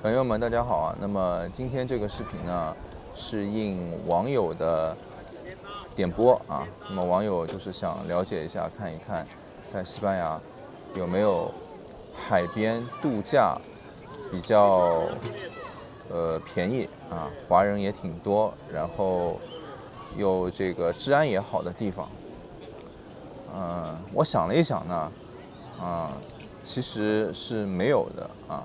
朋友们，大家好啊！那么今天这个视频呢，是应网友的点播啊。那么网友就是想了解一下，看一看在西班牙有没有海边度假比较便宜啊，华人也挺多，然后有这个治安也好的地方。我想了一想呢，其实是没有的啊。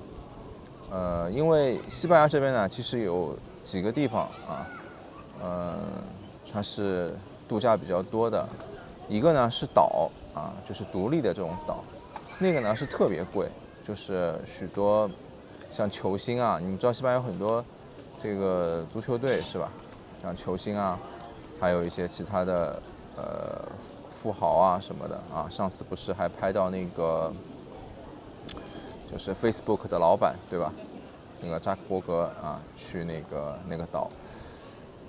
因为西班牙这边呢，其实有几个地方啊，它是度假比较多的。一个呢是岛啊，就是独立的这种岛，那个呢是特别贵，就是许多像球星啊，你知道西班牙有很多这个足球队是吧？像球星啊，还有一些其他的富豪啊什么的啊。上次不是还拍到那个就是 Facebook 的老板对吧？那个扎克伯格啊，去那个岛。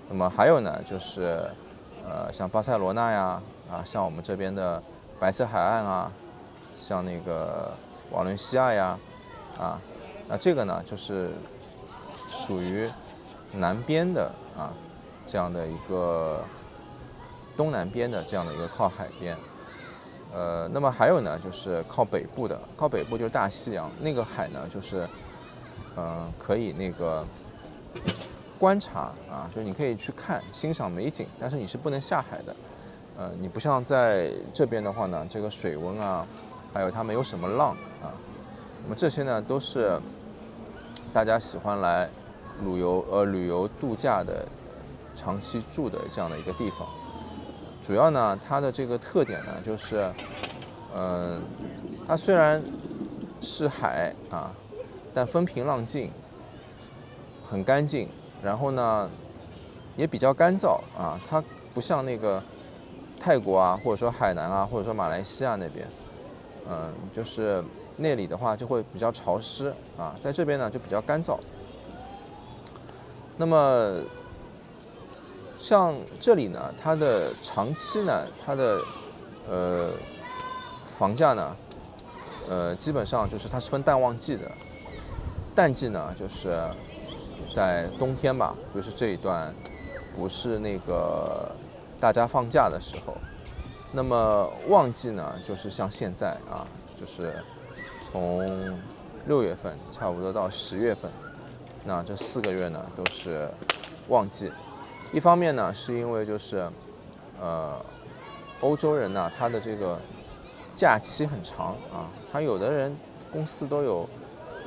那么还有呢，就是像巴塞罗那呀，像我们这边的白色海岸啊，像那个瓦伦西亚呀，那这个呢就是属于南边的这样的一个东南边的这样的一个靠海边。那么还有呢，就是靠北部的，靠北部就是大西洋那个海呢，就是可以那个观察啊，就你可以去看欣赏美景，但是你是不能下海的。你不像在这边的话呢，这个水温啊，还有它没有什么浪啊。那么这些呢，都是大家喜欢来旅游度假的长期住的这样的一个地方。主要呢，它的这个特点呢，就是，它虽然是海啊，但风平浪静，很干净，然后呢，也比较干燥啊。它不像那个泰国啊，或者说海南啊，或者说马来西亚那边，就是那里的话就会比较潮湿啊，在这边呢就比较干燥。那么像这里呢，它的长期呢，它的房价呢，基本上就是它是分淡旺季的。淡季呢，就是在冬天吧，就是这一段不是那个大家放假的时候。那么旺季呢，就是像现在啊，就是从6月份差不多到10月份，那这4个月呢都是旺季。一方面呢，是因为就是欧洲人呢，他的这个假期很长啊，他有的人公司都有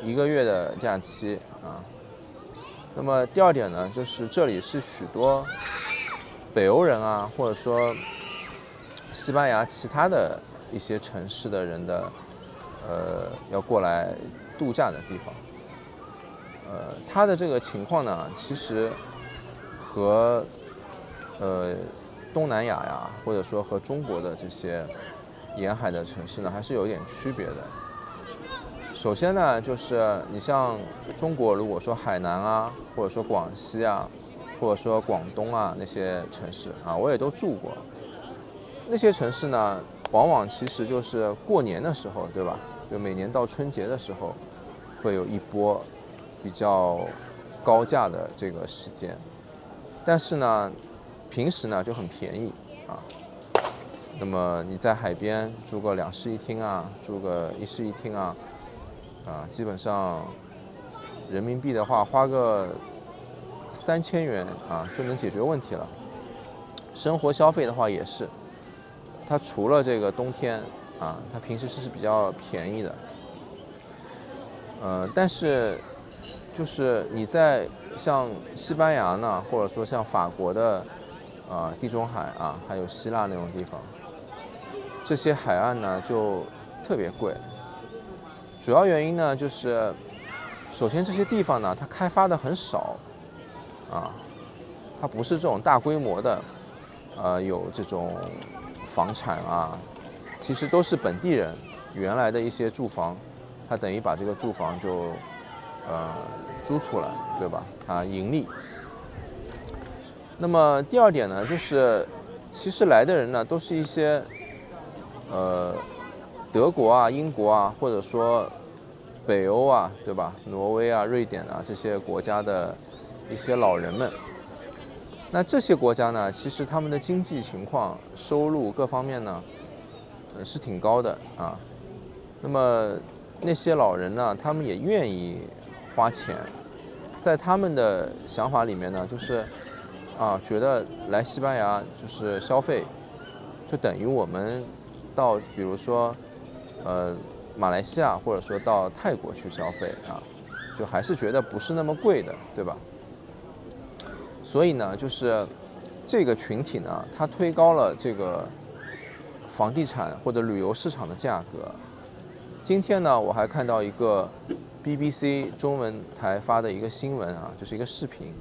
1个月的假期啊。那么第二点呢，就是这里是许多北欧人啊，或者说西班牙其他的一些城市的人的要过来度假的地方。他的这个情况呢，其实和东南亚呀，或者说和中国的这些沿海的城市呢，还是有点区别的。首先呢，就是你像中国，如果说海南啊，或者说广西啊，或者说广东啊那些城市啊，我也都住过。那些城市呢，往往其实就是过年的时候，对吧？就每年到春节的时候，会有一波比较高价的这个时间。但是呢，平时呢就很便宜啊。那么你在海边住个2室1厅啊，住个1室1厅啊，基本上人民币的话，花个3000元啊就能解决问题了。生活消费的话也是，它除了这个冬天啊，它平时是比较便宜的。但是就是你在像西班牙呢，或者说像法国的地中海啊，还有希腊那种地方，这些海岸呢就特别贵。主要原因呢就是，首先这些地方呢它开发的很少啊，它不是这种大规模的有这种房产啊，其实都是本地人原来的一些住房，他等于把这个住房就租出来，对吧？它盈利。那么第二点呢，就是其实来的人呢都是一些德国啊、英国啊，或者说北欧啊，对吧？挪威啊、瑞典啊这些国家的一些老人们。那这些国家呢，其实他们的经济情况、收入各方面呢，是挺高的啊。那么那些老人呢，他们也愿意花钱，在他们的想法里面呢，就是觉得来西班牙就是消费，就等于我们到比如说马来西亚或者说到泰国去消费啊，就还是觉得不是那么贵的，对吧？所以呢，就是这个群体呢，它推高了这个房地产或者旅游市场的价格。今天呢，我还看到一个 BBC 中文台发的一个新闻啊，就是一个视频，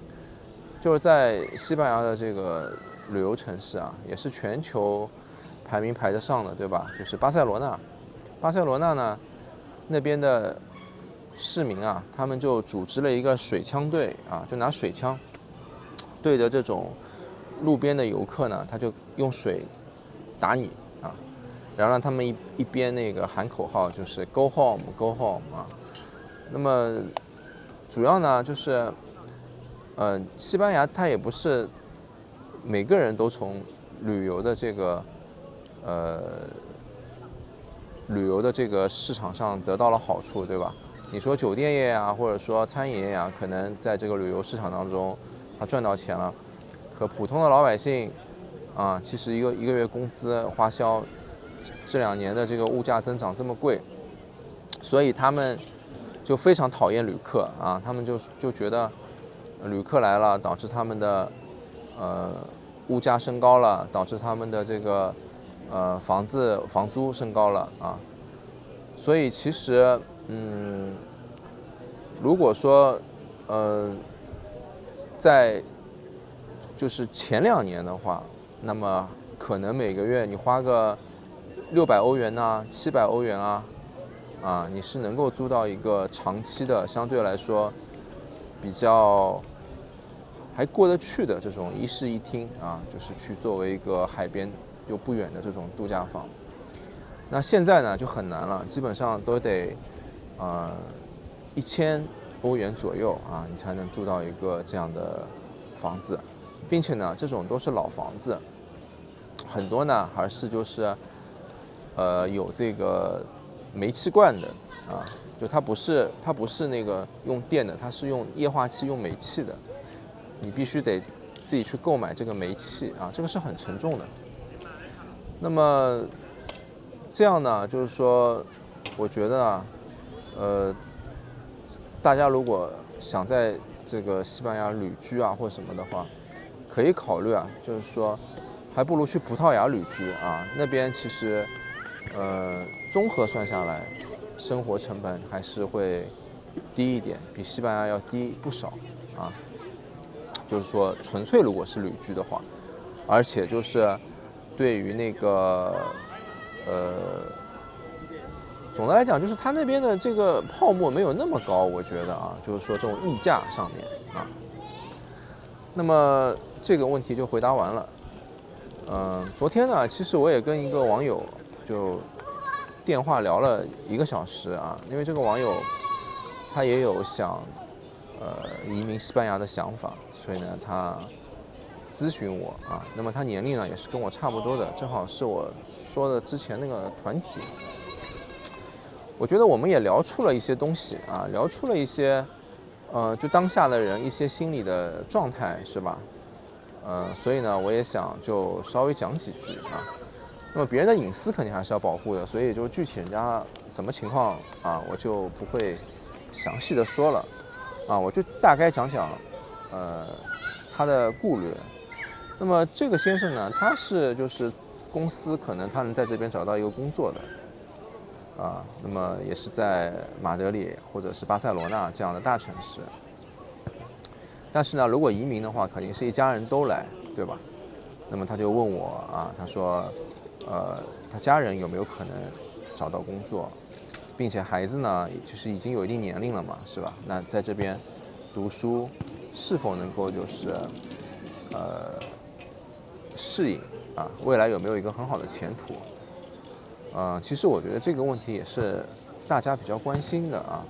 就是在西班牙的这个旅游城市啊，也是全球排名排得上的，对吧？就是巴塞罗那。巴塞罗那呢，那边的市民啊，他们就组织了一个水枪队啊，就拿水枪对着这种路边的游客呢，他就用水打你啊，然后让他们一边那个喊口号，就是 Go home, Go home 啊。那么主要呢就是，西班牙它也不是每个人都从旅游的这个市场上得到了好处，对吧？你说酒店业啊，或者说餐饮业啊，可能在这个旅游市场当中，他赚到钱了。可普通的老百姓，其实一个月工资花销，这2年的这个物价增长这么贵，所以他们就非常讨厌旅客啊，他们就觉得旅客来了，导致他们的物价升高了，导致他们的这个房租升高了啊。所以其实如果说在就是前2年的话，那么可能每个月你花个600欧元呐、700欧元啊，你是能够租到一个长期的，相对来说比较还过得去的这种一室一厅啊，就是去作为一个海边就不远的这种度假房。那现在呢就很难了，基本上都得1000欧元左右啊，你才能住到一个这样的房子，并且呢这种都是老房子，很多呢还是就是有这个煤气罐的啊，就它不是那个用电的，它是用液化气用煤气的，你必须得自己去购买这个煤气啊，这个是很沉重的。那么这样呢，就是说，我觉得啊，大家如果想在这个西班牙旅居啊或什么的话，可以考虑啊，就是说，还不如去葡萄牙旅居啊，那边其实，综合算下来，生活成本还是会低一点，比西班牙要低不少啊。就是说，纯粹如果是旅居的话，而且就是对于那个总的来讲，就是它那边的这个泡沫没有那么高，我觉得啊，就是说这种溢价上面啊。那么这个问题就回答完了。昨天呢，其实我也跟一个网友就电话聊了1个小时啊，因为这个网友他也有想移民西班牙的想法，所以呢他咨询我啊。那么他年龄呢也是跟我差不多的，正好是我说的之前那个团体。我觉得我们也聊出了一些东西啊，聊出了一些就当下的人一些心理的状态，是吧？所以呢，我也想就稍微讲几句啊。那么别人的隐私肯定还是要保护的，所以就具体人家什么情况啊，我就不会详细的说了啊，我就大概讲讲他的顾虑。那么这个先生呢，他是就是公司可能他能在这边找到一个工作的。那么也是在马德里或者是巴塞罗那这样的大城市，但是呢，如果移民的话，肯定是一家人都来，对吧？那么他就问我啊，他说，他家人有没有可能找到工作，并且孩子呢，就是已经有一定年龄了嘛，是吧？那在这边读书是否能够就是适应啊？未来有没有一个很好的前途？其实我觉得这个问题也是大家比较关心的啊。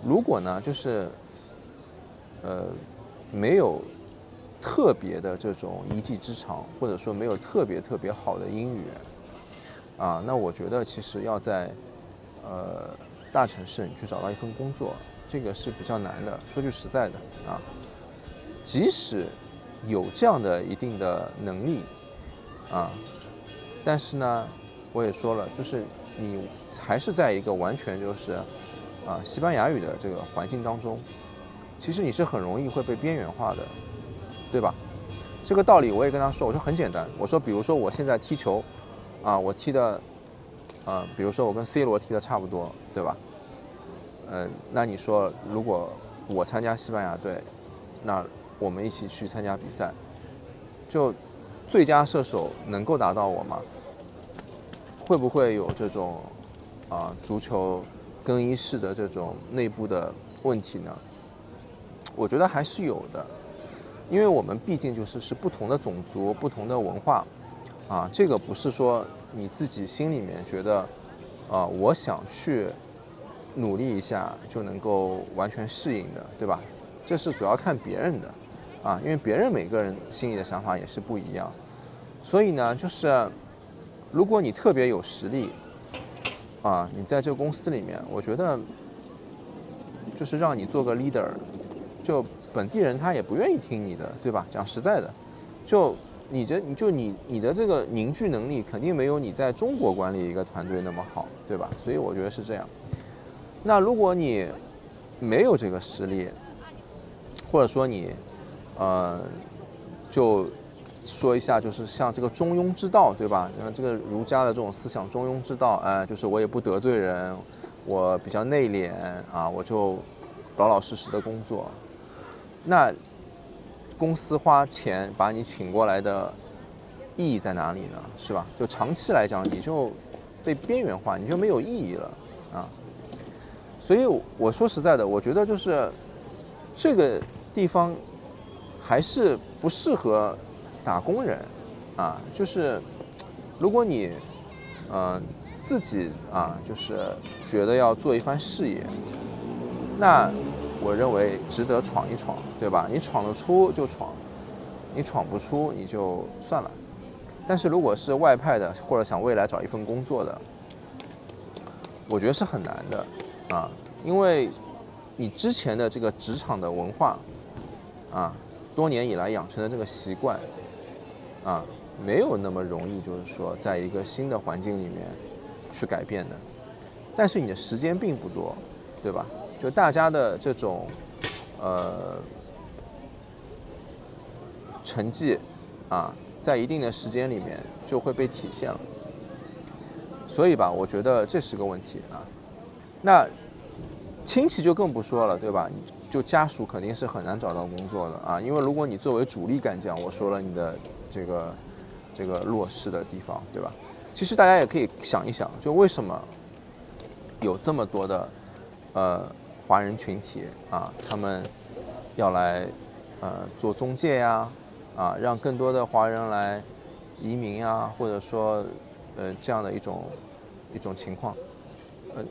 如果呢就是没有特别的这种一技之长，或者说没有特别好的英语啊，那我觉得其实要在大城市你去找到一份工作，这个是比较难的。说句实在的啊，即使有这样的一定的能力啊，但是呢，我也说了，就是你还是在一个完全就是西班牙语的这个环境当中，其实你是很容易会被边缘化的，对吧？这个道理我也跟他说，我说很简单，我说比如说我现在踢球啊，我踢的比如说我跟 C 罗踢的差不多，对吧？那你说如果我参加西班牙队，那我们一起去参加比赛，就最佳射手能够达到我吗？会不会有这种足球更衣室的这种内部的问题呢？我觉得还是有的，因为我们毕竟是不同的种族、不同的文化啊，这个不是说你自己心里面觉得我想去努力一下就能够完全适应的，对吧？这是主要看别人的啊，因为别人每个人心里的想法也是不一样，所以呢，就是如果你特别有实力啊，你在这个公司里面，我觉得就是让你做个 leader， 就本地人他也不愿意听你的，对吧？讲实在的，就你的这个凝聚能力肯定没有你在中国管理一个团队那么好，对吧？所以我觉得是这样。那如果你没有这个实力，或者说你就说一下，就是像这个中庸之道，对吧？这个儒家的这种思想，中庸之道，就是我也不得罪人，我比较内敛啊，我就老老实实的工作。那公司花钱把你请过来的意义在哪里呢？是吧？就长期来讲，你就被边缘化，你就没有意义了啊。所以我说实在的，我觉得就是这个地方还是不适合打工人啊。就是如果你自己就是觉得要做一番事业，那我认为值得闯一闯，对吧？你闯得出就闯，你闯不出你就算了。但是如果是外派的，或者想未来找一份工作的，我觉得是很难的啊，因为你之前的这个职场的文化多年以来养成的这个习惯没有那么容易，就是说在一个新的环境里面去改变的。但是你的时间并不多，对吧？就大家的这种成绩在一定的时间里面就会被体现了。所以吧，我觉得这是个问题啊。那亲戚就更不说了，对吧？就家属肯定是很难找到工作的啊，因为如果你作为主力干将，我说了你的这个弱势的地方，对吧？其实大家也可以想一想，就为什么有这么多的华人群体他们要来做中介呀让更多的华人来移民或者说这样的一种情况。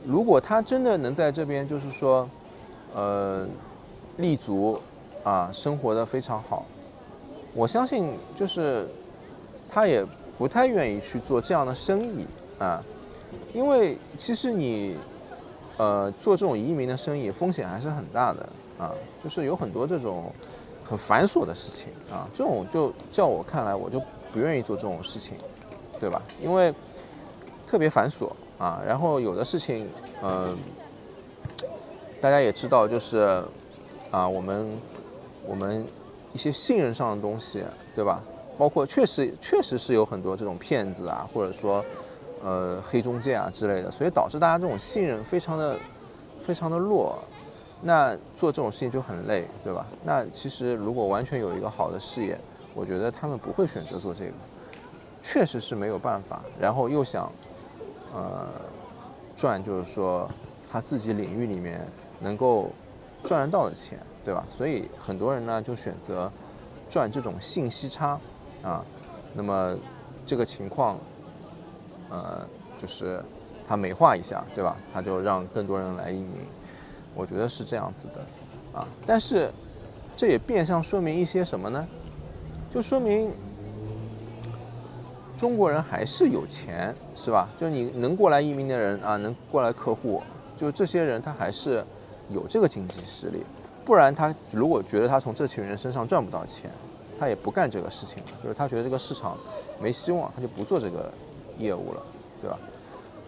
如果他真的能在这边就是说立足生活的非常好，我相信就是他也不太愿意去做这样的生意因为其实你做这种移民的生意风险还是很大的就是有很多这种很繁琐的事情这种就叫我看来我就不愿意做这种事情，对吧？因为特别繁琐然后有的事情大家也知道，就是我们一些信任上的东西，对吧？包括确实是有很多这种骗子或者说黑中介之类的，所以导致大家这种信任非常的弱。那做这种事情就很累，对吧？那其实如果完全有一个好的事业，我觉得他们不会选择做这个，确实是没有办法。然后又想赚，就是说他自己领域里面能够赚得到的钱，对吧？所以很多人呢就选择赚这种信息差那么这个情况就是它美化一下，对吧？它就让更多人来移民，我觉得是这样子的，啊，但是这也变相说明一些什么呢？就说明中国人还是有钱，是吧？就你能过来移民的人啊，能过来客户，就这些人他还是有这个经济实力，不然他如果觉得他从这群人身上赚不到钱，他也不干这个事情了，就是他觉得这个市场没希望，他就不做这个业务了，对吧？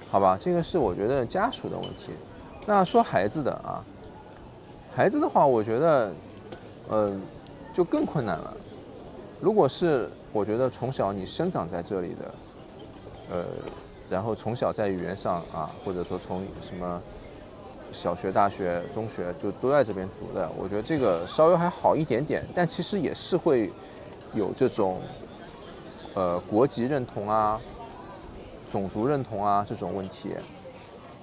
好吧，这个是我觉得家属的问题。那说孩子的啊，孩子的话，我觉得，就更困难了。如果是我觉得从小你生长在这里的，然后从小在语言上啊，或者说从什么小学、大学、中学就都在这边读的，我觉得这个稍微还好一点点，但其实也是会有这种国籍认同啊、种族认同啊这种问题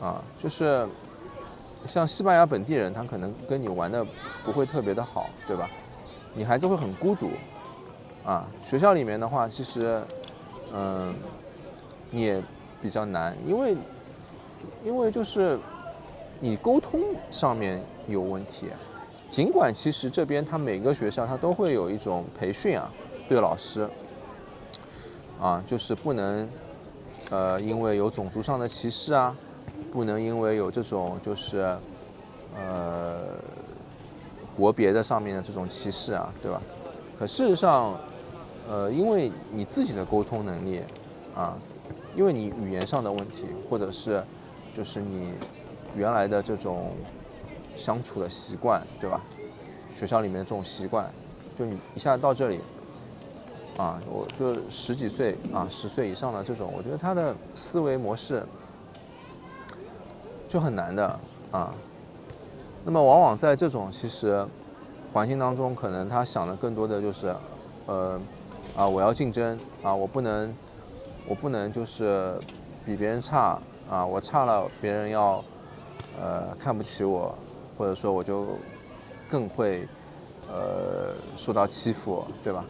啊，就是像西班牙本地人，他可能跟你玩的不会特别的好，对吧？你孩子会很孤独啊。学校里面的话，其实你也比较难，因为就是你沟通上面有问题。尽管其实这边他每个学校他都会有一种培训啊，对老师啊，就是不能因为有种族上的歧视啊，不能因为有这种就是国别的上面的这种歧视啊，对吧？可事实上，因为你自己的沟通能力啊，因为你语言上的问题，或者是就是你原来的这种相处的习惯，对吧？学校里面的这种习惯，就你一下到这里啊，我就十几岁啊，10岁以上的这种，我觉得他的思维模式就很难的啊。那么往往在这种其实环境当中，可能他想的更多的就是，我要竞争啊，我不能就是比别人差啊，我差了别人要看不起我，或者说我就更会受到欺负，对吧？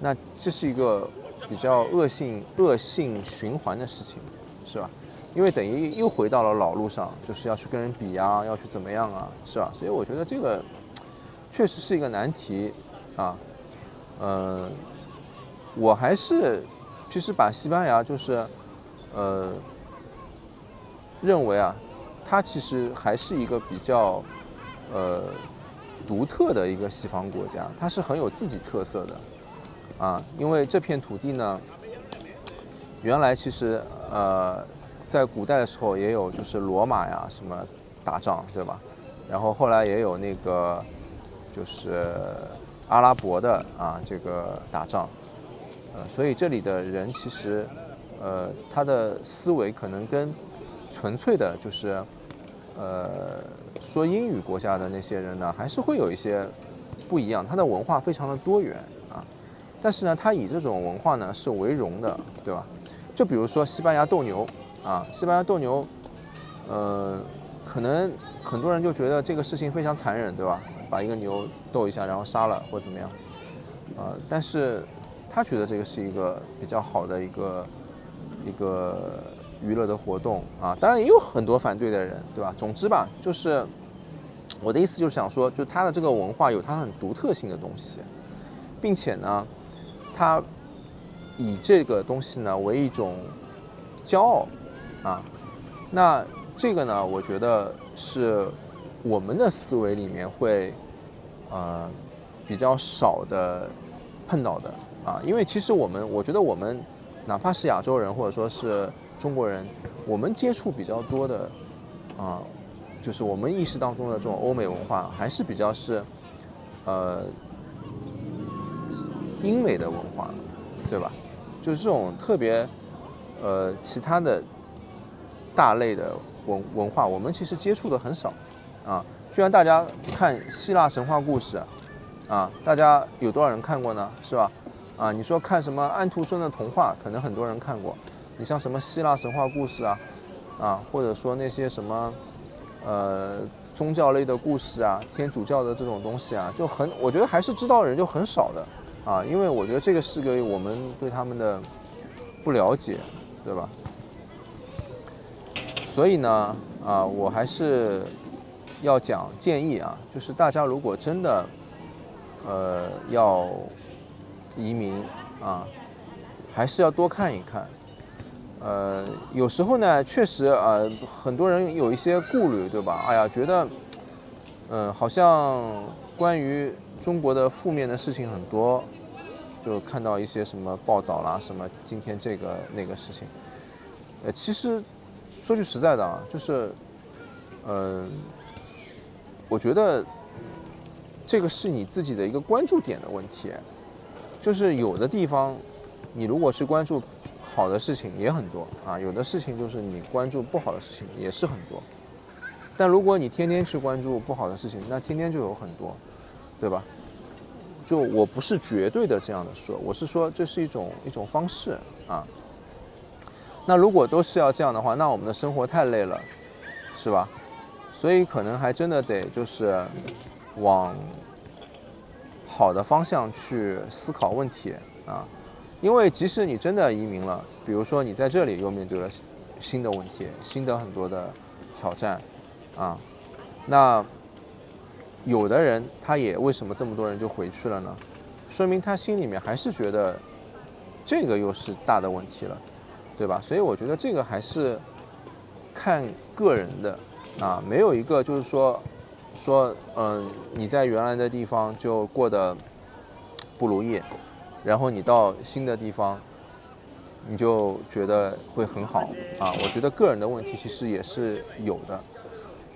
那这是一个比较恶性循环的事情，是吧？因为等于又回到了老路上，就是要去跟人比啊，要去怎么样啊，是吧？所以我觉得这个确实是一个难题啊。我还是其实把西班牙就是认为啊，它其实还是一个比较独特的一个西方国家，它是很有自己特色的啊。因为这片土地呢，原来其实在古代的时候也有就是罗马呀什么打仗，对吧？然后后来也有那个就是阿拉伯的啊这个打仗，所以这里的人其实他的思维可能跟纯粹的就是说英语国家的那些人呢，还是会有一些不一样。他的文化非常的多元啊，但是呢，他以这种文化呢是为荣的，对吧？就比如说西班牙斗牛啊，西班牙斗牛，可能很多人就觉得这个事情非常残忍，对吧？把一个牛斗一下，然后杀了或怎么样，但是他觉得这个是一个比较好的一个娱乐的活动啊，当然也有很多反对的人，对吧？总之吧，就是我的意思就是想说，就他的这个文化有他很独特性的东西，并且呢，他以这个东西呢为一种骄傲啊。那这个呢，我觉得是我们的思维里面会比较少的碰到的啊，因为其实我觉得我们哪怕是亚洲人或者说是中国人，我们接触比较多的就是我们意识当中的这种欧美文化，还是比较是英美的文化，对吧？就是这种特别其他的大类的文化，我们其实接触的很少啊。就像大家看希腊神话故事啊，大家有多少人看过呢？是吧？啊，你说看什么安徒生的童话，可能很多人看过。你像什么希腊神话故事啊，或者说那些什么宗教类的故事啊，天主教的这种东西啊，我觉得还是知道的人就很少的啊，因为我觉得这个是个我们对他们的不了解，对吧？所以呢，我还是要讲建议啊，就是大家如果真的要移民啊，还是要多看一看。有时候呢，确实很多人有一些顾虑，对吧？哎呀，觉得好像关于中国的负面的事情很多，就看到一些什么报道啦，什么今天这个那个事情。其实说句实在的啊，就是我觉得这个是你自己的一个关注点的问题。就是有的地方，你如果是关注好的事情也很多啊，有的事情就是你关注不好的事情也是很多。但如果你天天去关注不好的事情，那天天就有很多，对吧？就我不是绝对的这样的说，我是说这是一种方式啊。那如果都是要这样的话，那我们的生活太累了，是吧？所以可能还真的得就是往好的方向去思考问题啊。因为即使你真的移民了，比如说你在这里又面对了新的问题，新的很多的挑战啊，那有的人他也为什么这么多人就回去了呢？说明他心里面还是觉得这个又是大的问题了，对吧？所以我觉得这个还是看个人的啊，没有一个就是说你在原来的地方就过得不如意，然后你到新的地方你就觉得会很好啊。我觉得个人的问题其实也是有的。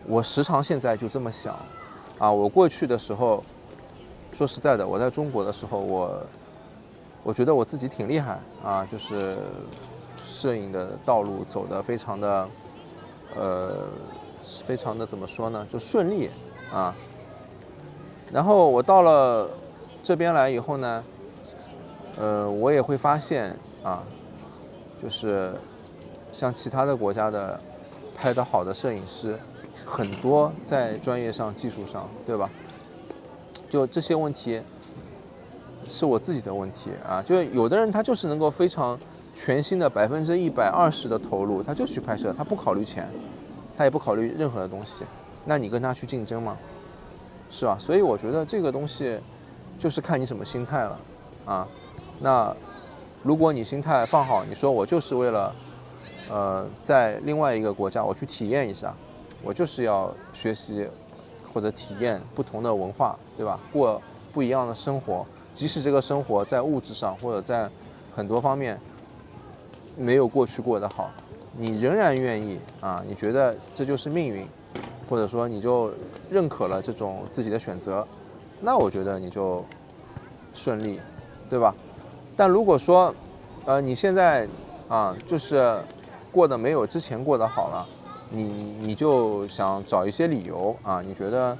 我时常现在就这么想啊，我过去的时候，说实在的，我在中国的时候，我觉得我自己挺厉害啊，就是摄影的道路走得非常的怎么说呢，就顺利啊。然后我到了这边来以后呢，我也会发现啊，就是像其他的国家的拍得好的摄影师，很多在专业上、技术上，对吧？就这些问题是我自己的问题啊。就有的人他就是能够非常全心的120%的投入，他就去拍摄，他不考虑钱，他也不考虑任何的东西。那你跟他去竞争吗？是吧？所以我觉得这个东西就是看你什么心态了啊。那如果你心态放好，你说我就是为了在另外一个国家我去体验一下，我就是要学习或者体验不同的文化，对吧？过不一样的生活，即使这个生活在物质上或者在很多方面没有过去过得好，你仍然愿意啊，你觉得这就是命运，或者说你就认可了这种自己的选择，那我觉得你就顺利，对吧？但如果说你现在就是过得没有之前过得好了，你就想找一些理由啊，你觉得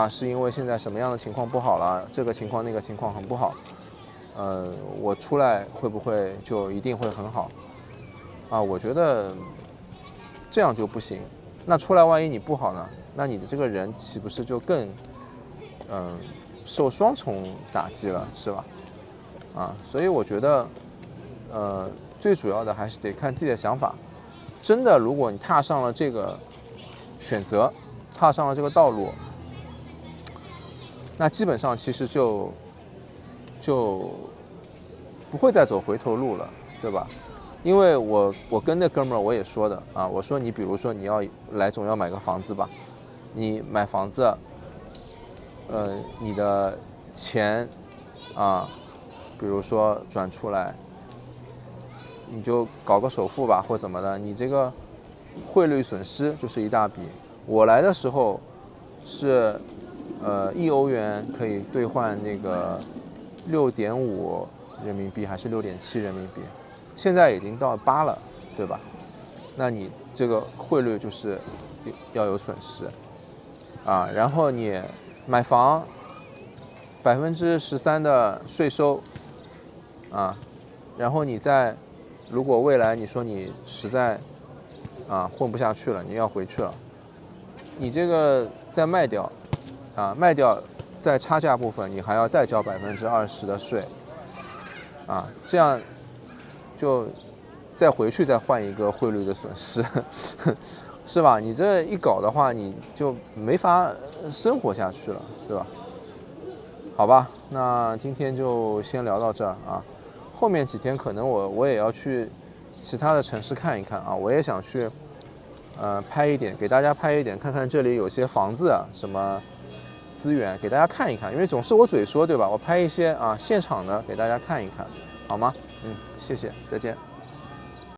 是因为现在什么样的情况不好了，这个情况那个情况很不好，我出来会不会就一定会很好啊？我觉得这样就不行。那出来万一你不好呢？那你的这个人岂不是就更受双重打击了，是吧？所以我觉得最主要的还是得看自己的想法。真的，如果你踏上了这个选择，踏上了这个道路，那基本上其实就不会再走回头路了，对吧？因为我跟那哥们儿我也说的我说你比如说你要来总要买个房子吧，你买房子，你的钱比如说转出来，你就搞个首付吧或怎么的，你这个汇率损失就是一大笔。我来的时候是1欧元可以兑换那个6.5人民币还是6.7人民币，现在已经到8了，对吧？那你这个汇率就是要有损失然后你买房13%的税收然后你如果未来你说你实在混不下去了，你要回去了，你这个再卖掉在差价部分你还要再交20%的税这样就再回去再换一个汇率的损失是吧？你这一搞的话，你就没法生活下去了，对吧？好吧，那今天就先聊到这儿啊。后面几天可能我也要去其他的城市看一看啊，我也想去拍一点，给大家拍一点，看看这里有些房子啊，什么资源给大家看一看，因为总是我嘴说，对吧？我拍一些啊现场的给大家看一看，好吗？谢谢，再见。